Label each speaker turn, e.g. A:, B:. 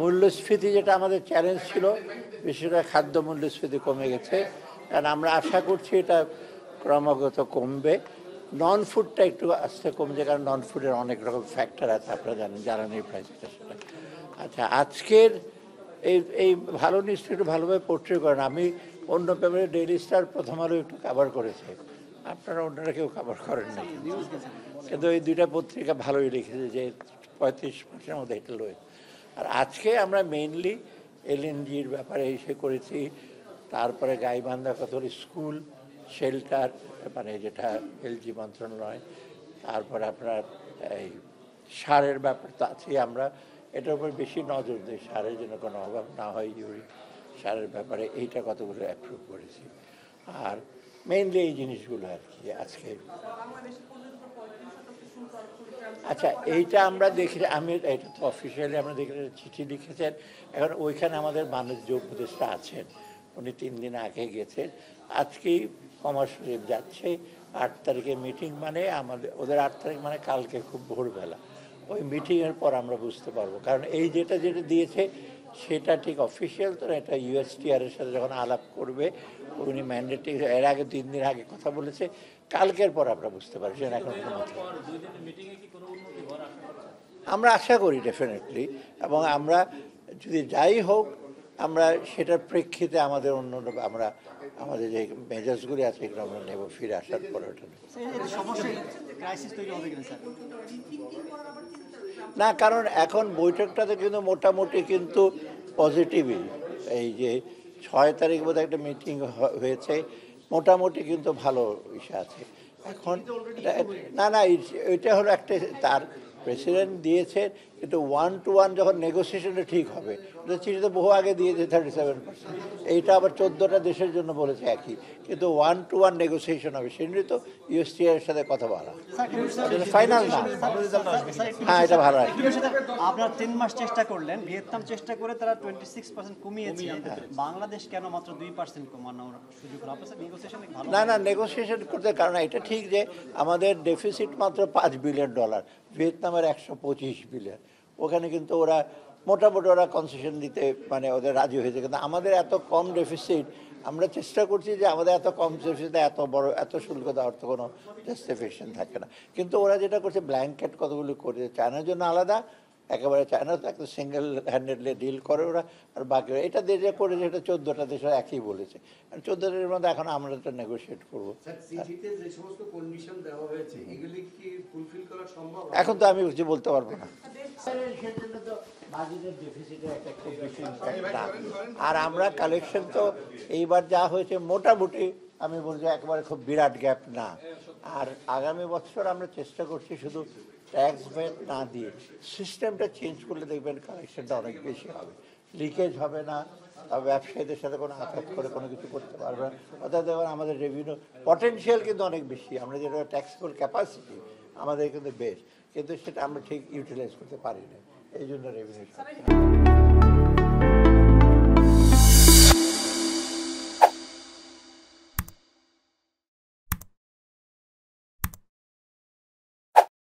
A: মূল্যস্ফীতি যেটা আমাদের চ্যালেঞ্জ ছিল, বিশেষ করে খাদ্য মূল্যস্ফীতি কমে গেছে, কারণ আমরা আশা করছি এটা ক্রমাগত কমবে। নন ফুডটা একটু আস্তে কমছে, কারণ নন ফুডের অনেক রকম ফ্যাক্টর আছে, আপনারা জানেন, জ্বালানি প্রাইসটা সেটা। আচ্ছা, আজকের এই ভালো নিউজটা একটু ভালোভাবে পোর্ট্রে করেন। আমি অন্য পেপারে ডেইলি স্টার, প্রথম আলো একটু কভার করেছে, আপনারা অন্যরা কেউ কভার করেন না, কিন্তু এই দুইটা পত্রিকা ভালোই লিখেছে যে 35% মধ্যে এটা লয়ে। আর আজকে আমরা মেইনলি এলএনজির ব্যাপারে এসে করেছি, তারপরে গাইবান্ধা কতগুলি স্কুল শেল্টার, মানে যেটা এলজি মন্ত্রণালয়, তারপরে আপনার এই সারের ব্যাপার তো আছেই। আমরা এটার উপর বেশি নজর দিই, সারের জন্য কোনো অভাব না হয়, ইউরিক সারের ব্যাপারে এইটা কতগুলো অ্যাপ্রুভ করেছি। আর মেইনলি এই জিনিসগুলো আর কি আজকে। আচ্ছা, এইটা আমরা দেখি, আমি এটা তো অফিসিয়ালি আমরা দেখি, চিঠি লিখেছেন। এখন ওইখানে আমাদের বাণিজ্য উপদেষ্টা আছেন, উনি 3 দিন আগে গেছেন, আজকেই কমার্স যাচ্ছে। 8 তারিখে মিটিং, মানে আমাদের ওদের 8 তারিখ মানে কালকে খুব ভোরবেলা। ওই মিটিংয়ের পর আমরা বুঝতে পারবো, কারণ এই যেটা দিয়েছে সেটা ঠিক অফিসিয়াল তো, এটা ইউএসটিআরের সাথে যখন আলাপ করবে উনি ম্যান্ডেটে, এর আগে 3 দিন আগে কথা বলেছে, কালকের পর আমরা বুঝতে পারি সেটা এখন কোনো মতো। আমরা আশা করি ডেফিনেটলি, এবং আমরা যদি যাই হোক, আমরা সেটার প্রেক্ষিতে আমাদের অন্য আমরা আমাদের যে মেজাজগুলি আছে এগুলো আমরা নেব ফিরে আসার পরে। ওটা না, কারণ এখন বৈঠকটাতে কিন্তু মোটামুটি কিন্তু পজিটিভই। এই যে 6 তারিখ বোধহয় একটা মিটিং হয়েছে, মোটামুটি কিন্তু ভালো ইসে আছে এখন। না না, এটা হলো একটা, তার প্রেসিডেন্ট দিয়েছে, কিন্তু 1-to-1 যখন নেগোসিয়েশনটা ঠিক হবে, চিঠিতে বহু আগে দিয়েছে 37%, এইটা আবার 14টা দেশের জন্য বলেছে একই, কিন্তু 1-to-1 নেগোসিয়েশন হবে, সেজন্যই তো ইউএসটিআর এর সাথে কথা বলা, ফাইনাল না। হ্যাঁ, এটা ভালো আছে।
B: আপনারা 3 মাস চেষ্টা করলেন, ভিয়েতনাম চেষ্টা করে তারা 26% কমিয়েছে, বাংলাদেশ কেন মাত্র 2% কমানোর সুযোগ হলো? আপনাদের নেগোসিয়েশনে ভালো
A: না না, নেগোসিয়েশন করতে, কারণ এটা ঠিক যে আমাদের ডেফিসিট মাত্র $5 বিলিয়ন, ভিয়েতনামের 125 বিলিয়ন। ওখানে কিন্তু ওরা মোটামুটি ওরা কনসেশন দিতে মানে ওদের রাজি হয়েছে, কিন্তু আমাদের এত কম ডেফিসিট, আমরা চেষ্টা করছি যে আমাদের এত কম ডেফিসিটে এত বড় এত শুল্ক দেওয়ার তো কোনো জাস্টিফিকেশন থাকে না। কিন্তু ওরা যেটা করছে, ব্ল্যাঙ্কেট কতগুলো করেছে, চায়নার জন্য আলাদা, একেবারে চায়না তো একটা সিঙ্গেল হ্যান্ডেডলি ডিল করে ওরা, আর বাকি এটা দেশে করে, যেটা 14টা দেশ একই বলেছে। 14 দেশের মধ্যে এখন আমরা এটা নেগোশিয়েট করবো। এখন তো আমি কিছু বলতে পারবো না, আর আমরা কালেকশন তো এইবার যা হয়েছে মোটামুটি আমি বলছি একেবারে খুব বিরাট গ্যাপ না। আর আগামী বছর আমরা চেষ্টা করছি শুধু ট্যাক্স ভ্যাট না দিয়ে সিস্টেমটা চেঞ্জ করলে দেখবেন কালেকশনটা অনেক বেশি হবে, লিকেজ হবে না, ব্যবসায়ীদের সাথে কোনো আঘাত করে কোনো কিছু করতে পারবে না। অর্থাৎ দেখবেন আমাদের রেভিনিউ পটেনশিয়াল কিন্তু অনেক বেশি, আমরা যেটা ট্যাক্সেবল ক্যাপাসিটি আমাদের কিন্তু বেশ, কিন্তু সেটা আমরা ঠিক ইউটিলাইজ করতে পারি না, এই জন্য রেভিনিউ